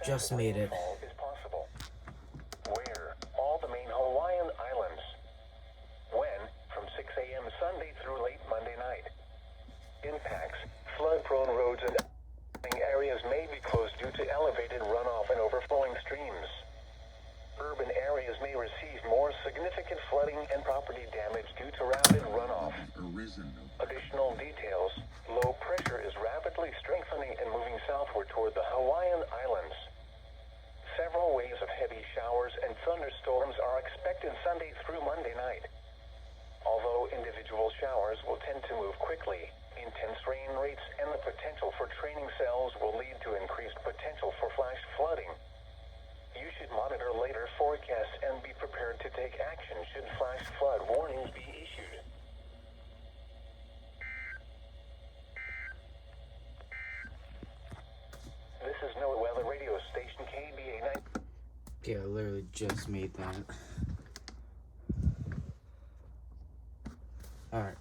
Just made it. rainfall is possible. Where? All the main Hawaiian islands. When? From 6 a.m. Sunday through late Monday night. Impacts. Flood-prone roads and areas may be closed due to elevated runoff and overflowing streams. Urban areas may receive more significant flooding and property damage due to rapid runoff. Additional details. Low pressure is rapidly strengthening and moving southward toward the Hawaiian Islands. Several waves of heavy showers and thunderstorms are expected Sunday through Monday night. Although individual showers will tend to move quickly, intense rain rates and the potential for training cells will lead to increased potential for flash flooding. You should monitor later forecasts and be prepared to take action should flash flood warnings be issued. This is NOAA Weather Radio Station KBA 9. Okay, I literally just made that. Alright.